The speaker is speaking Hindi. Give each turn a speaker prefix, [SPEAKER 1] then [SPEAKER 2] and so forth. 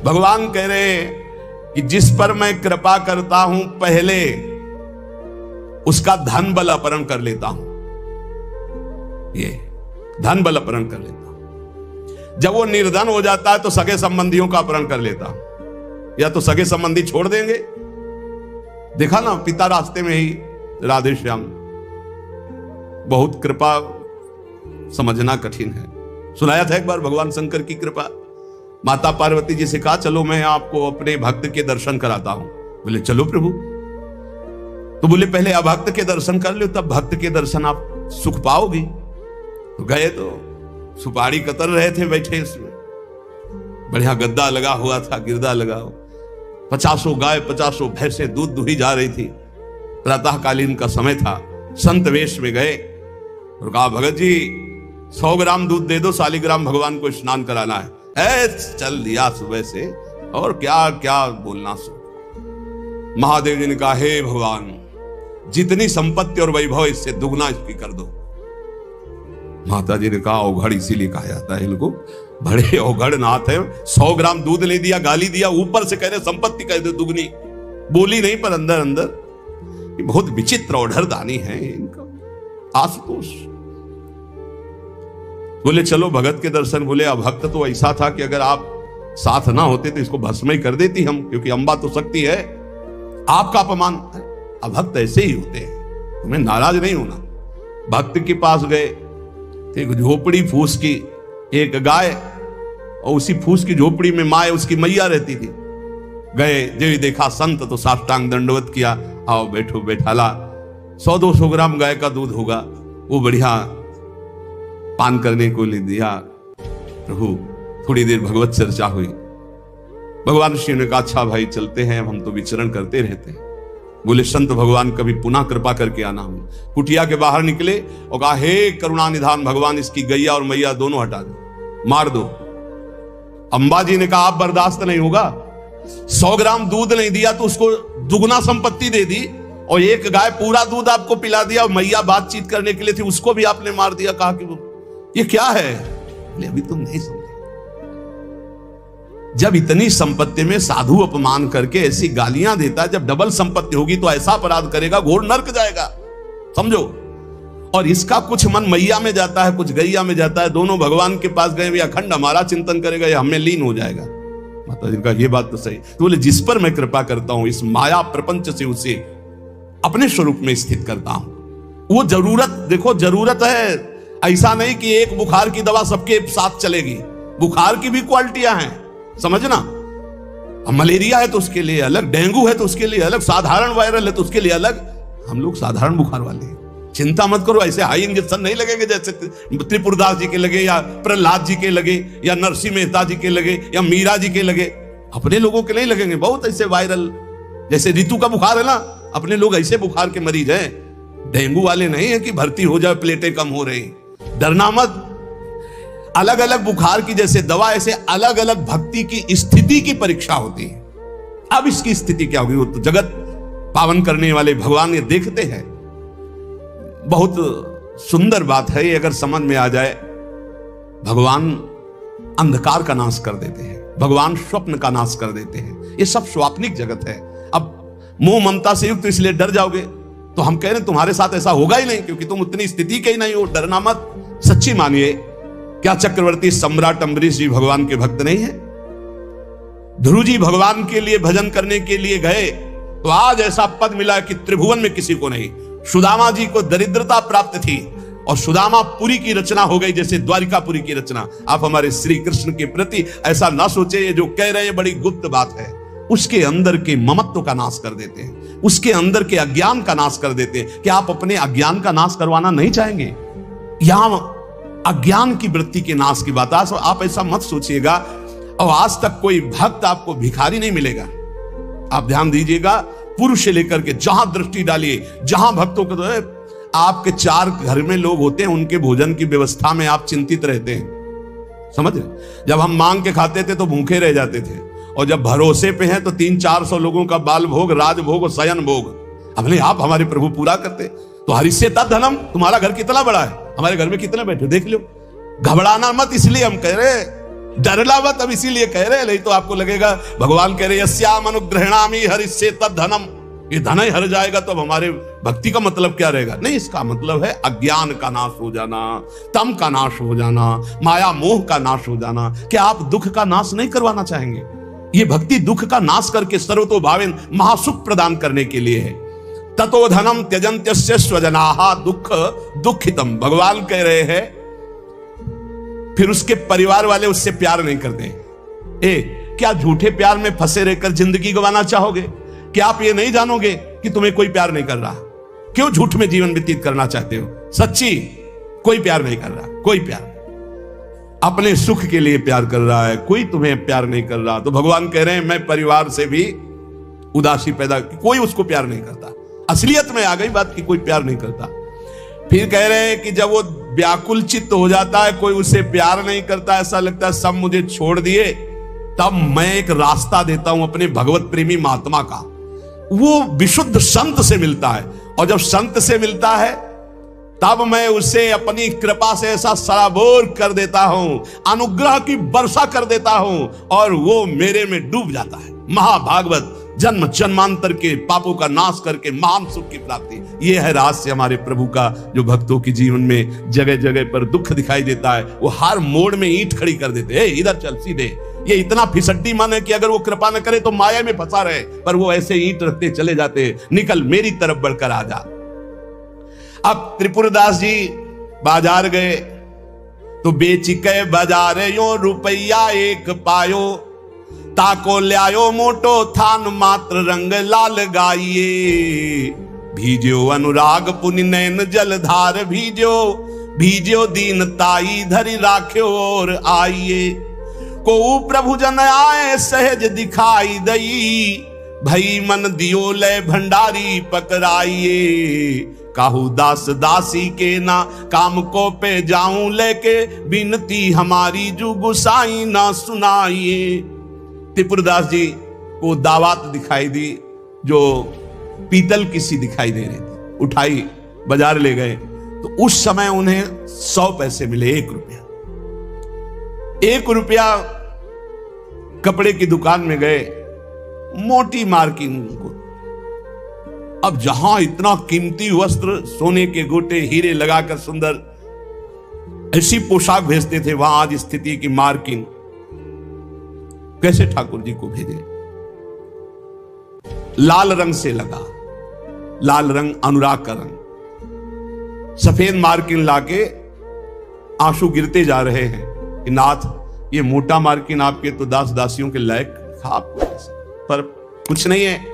[SPEAKER 1] भगवान कह रहे हैं कि जिस पर मैं कृपा करता हूं पहले उसका धन बल अपहरण कर लेता हूं। ये धन बल अपहरण कर लेता हूं। जब वो निर्धन हो जाता है तो सगे संबंधियों का अपहरण कर लेता हूं। या तो सगे संबंधी छोड़ देंगे, देखा ना पिता रास्ते में ही राधे श्याम। बहुत कृपा समझना कठिन है। सुनाया था एक बार भगवान शंकर की कृपा। माता पार्वती जी से कहा चलो मैं आपको अपने भक्त के दर्शन कराता हूं। बोले चलो प्रभु। तो बोले पहले अभक्त के दर्शन कर लो, तब भक्त के दर्शन आप सुख पाओगे। तो गए तो सुपारी कतर रहे थे बैठे, इसमें बढ़िया गद्दा लगा हुआ था, गिरदा लगा हुआ, 50 गाय 50 भैंसे दूध दुही जा रही थी। प्रातःकालीन का समय था। संत वेश में गए और कहा भगत जी 100 ग्राम दूध दे दो, शालिग्राम भगवान को स्नान कराना है। चल दिया सुबह से, और क्या क्या बोलना सो। महादेव जी ने कहा हे भगवान जितनी संपत्ति और वैभव इससे दुगना इसकी कर दो। माता जी ने कहा औघड़ इसीलिए कहा जाता है इनको, बड़े औघड़ नाथ है। 100 ग्राम दूध ले दिया, गाली दिया, ऊपर से कह रहे संपत्ति कह दो दुगनी। बोली नहीं पर अंदर अंदर बहुत विचित्र औढ़र दानी है इनका। आशुतोष बोले चलो भगत के दर्शन। बोले अभक्त तो ऐसा था कि अगर आप साथ ना होते तो इसको भस्म ही कर देती हम, क्योंकि अंबा तो शक्ति है। आपका अपमान। अभक्त ऐसे ही होते हैं, तुम्हें नाराज नहीं होना। भक्त के पास गए, एक झोपड़ी फूस की, एक गाय, और उसी फूस की झोपड़ी में माँ उसकी मैया रहती थी। गए देवी देखा संत तो साष्टांग दंडवत किया, आओ बैठो बैठाला। 100-200 ग्राम गाय का दूध होगा, वो बढ़िया पान करने को ले दिया। प्रभु थोड़ी देर भगवत चर्चा हुई। भगवान शिव ने कहा अच्छा भाई चलते हैं, हम तो विचरण करते रहते हैं। बोले संत भगवान कभी पुनः कृपा करके आना। हम कुटिया के बाहर निकले और कहा हे करुणा निधान भगवान इसकी गैया और मैया दोनों हटा दो, मार दो। अंबा जी ने कहा आप बर्दाश्त नहीं होगा। 100 ग्राम दूध नहीं दिया तो उसको दुगना संपत्ति दे दी, और एक गाय पूरा दूध आपको पिला दिया, और मैया बातचीत करने के लिए थी उसको भी आपने मार दिया। कहा कि ये क्या है? अभी तुम नहीं समझे। जब इतनी संपत्ति में साधु अपमान करके ऐसी गालियां देता है, जब डबल संपत्ति होगी तो ऐसा अपराध करेगा घोर नरक जाएगा, समझो। और इसका कुछ मन मैया में जाता है, कुछ गैया में जाता है। दोनों भगवान के पास गए, अखंड हमारा चिंतन करेगा या हमें लीन हो जाएगा। माता जी का ये बात तो सही। तो बोले जिस पर मैं कृपा करता हूं इस माया प्रपंच से उसे अपने स्वरूप में स्थित करता हूं। वो जरूरत देखो, जरूरत है। ऐसा नहीं कि एक बुखार की दवा सबके साथ चलेगी। बुखार की भी क्वालिटियां हैं, समझना। मलेरिया है तो उसके लिए अलग, डेंगू है तो उसके लिए अलग, साधारण वायरल है तो उसके लिए अलग। हम लोग साधारण बुखार वाले हैं, चिंता मत करो। ऐसे हाई इंजेक्शन नहीं लगेंगे जैसे त्रिपुरदास जी के लगे, या प्रहलाद जी के लगे, या नरसिंह मेहता जी के लगे, या मीरा जी के लगे। अपने लोगों के नहीं लगेंगे। बहुत ऐसे वायरल, जैसे ऋतु का बुखार है ना, अपने लोग ऐसे बुखार के मरीज हैं। डेंगू वाले नहीं है कि भर्ती हो जाए प्लेटें कम हो रही। डरना मत। अलग अलग बुखार की जैसे दवा, ऐसे अलग अलग भक्ति की स्थिति की परीक्षा होती है। अब इसकी स्थिति क्या होगी वो तो जगत पावन करने वाले भगवान ये देखते हैं। बहुत सुंदर बात है ये, अगर समझ में आ जाए। भगवान अंधकार का नाश कर देते हैं, भगवान स्वप्न का नाश कर देते हैं। ये सब स्वाप्निक जगत है। अब मोह ममता से युक्त इसलिए डर जाओगे, तो हम कह रहे हैं तुम्हारे साथ ऐसा होगा ही नहीं, क्योंकि तुम उतनी स्थिति के ही नहीं हो। डरना मत, सच्ची मानिए। क्या चक्रवर्ती सम्राट अम्बरीश जी भगवान के भक्त नहीं है? ध्रुव जी भगवान के लिए भजन करने के लिए गए तो आज ऐसा पद मिला कि त्रिभुवन में किसी को नहीं। सुदामा जी को दरिद्रता प्राप्त थी और सुदामापुरी की रचना हो गई, जैसे द्वारिकापुरी की रचना। आप हमारे श्री कृष्ण के प्रति ऐसा ना सोचे, ये जो कह रहे हैं बड़ी गुप्त बात है। उसके अंदर के ममत्व का नाश कर देते हैं, उसके अंदर के अज्ञान का नाश कर देते हैं। क्या आप अपने अज्ञान का नाश करवाना नहीं चाहेंगे? यहां अज्ञान की वृत्ति के नाश की बात। आप ऐसा मत सोचिएगा। और आज तक कोई भक्त आपको भिखारी नहीं मिलेगा। आप ध्यान दीजिएगा, पुरुष से लेकर के जहां दृष्टि डालिए, जहां भक्तों को तो आपके 4 घर में लोग होते हैं, उनके भोजन की व्यवस्था में आप चिंतित रहते हैं, समझ रहे? जब हम मांग के खाते थे तो भूखे रह जाते थे, और जब भरोसे पे हैं तो 300-400 लोगों का बाल भोग, राज भोग और शयन भोग अपने आप हमारे प्रभु पूरा करते। तो हरिष्य तद्धनम, तुम्हारा घर कितना बड़ा है, हमारे घर में कितने बैठे देख लो। घबराना मत, इसलिए हम कह रहे डरला मत, अब इसीलिए कह रहे हैं, नहीं तो आपको लगेगा भगवान कह रहे यस्याम अनुग्रहणामि हरिष्ये तद धनम, ये धन ही हर जाएगा तो अब हमारे भक्ति का मतलब क्या रहेगा? नहीं, इसका मतलब है अज्ञान का नाश हो जाना, तम का नाश हो जाना, माया मोह का नाश हो जाना। क्या आप दुख का नाश नहीं करवाना चाहेंगे? ये भक्ति दुख का नाश करके सर्वतोभावेन महासुख प्रदान करने के लिए है। ततो धनम त्यजन्त्यस्य स्वजनाः दुख दुखितम, भगवान कह रहे हैं फिर उसके परिवार वाले उससे प्यार नहीं करते। क्या झूठे प्यार में फंसे रहकर जिंदगी गंवाना चाहोगे? क्या आप ये नहीं जानोगे कि तुम्हें कोई प्यार नहीं कर रहा? क्यों झूठ में जीवन व्यतीत करना चाहते हो? सच्ची कोई प्यार नहीं कर रहा, कोई प्यार, अपने सुख के लिए प्यार कर रहा है, कोई तुम्हें प्यार नहीं कर रहा। तो भगवान कह रहे हैं मैं परिवार से भी उदासी पैदा, कोई उसको प्यार नहीं करता। असलियत में आ गई बात कि कोई प्यार नहीं करता। फिर कह रहे हैं कि जब वो व्याकुल चित्त हो जाता है, कोई उसे प्यार नहीं करता, ऐसा लगता है सब मुझे छोड़ दिए, तब मैं एक रास्ता देता हूं अपने भगवत प्रेमी महात्मा का। वो विशुद्ध संत से मिलता है, और जब संत से मिलता है तब मैं उसे अपनी कृपा से ऐसा सराबोर कर देता हूं, अनुग्रह की वर्षा कर देता हूं, और वो मेरे में डूब जाता है। महाभागवत, जन्म जन्मांतर के पापों का नाश करके महान सुख की प्राप्ति। यह है रहस्य हमारे प्रभु का, जो भक्तों के जीवन में जगह जगह पर दुख दिखाई देता है, वो हर मोड़ में ईंट खड़ी कर देते हैं। इधर चल सीधे। ये इतना फिसड्डी मन है कि अगर वो कृपा न करे तो माया में फंसा रहे, पर वो ऐसे ईंट रखते चले जाते, निकल मेरी तरफ बढ़कर आ जा। अब त्रिपुरदास जी बाजार गए तो बेचिके बाजार यो रुपया एक पायो, ताको ल्यायो मोटो थान मात्र रंग लाल गाइए, भीजो अनुराग पुनि नैन जलधार भीजो, भीजो दीन ताई धरि राख्यो और आइए, को प्रभु जन आए सहज दिखाई दई, भई मन दियो ले भंडारी पकड़ाइए, काहू दास दासी के ना काम को पे जाऊं लेके, बिनती हमारी जू गुसाई ना सुनाइए। त्रिपुरदास जी को दावत दिखाई दी जो पीतल की सी दिखाई दे रही थी, उठाई बाजार ले गए तो उस समय उन्हें 100 पैसे मिले, 1 रुपया। 1 रुपया कपड़े की दुकान में गए, मोटी मार्किंग को। अब जहां इतना कीमती वस्त्र, सोने के गोटे, हीरे लगाकर सुंदर ऐसी पोशाक भेजते थे, वहां आज स्थिति की मार्किंग। कैसे ठाकुर जी को भेजे? लाल रंग से लगा, लाल रंग अनुराग का रंग, सफेद मार्किन लाके आंसू गिरते जा रहे हैं कि नाथ ये मोटा मार्किन आपके तो दास दासियों के लायक था, आपको पर कुछ नहीं है।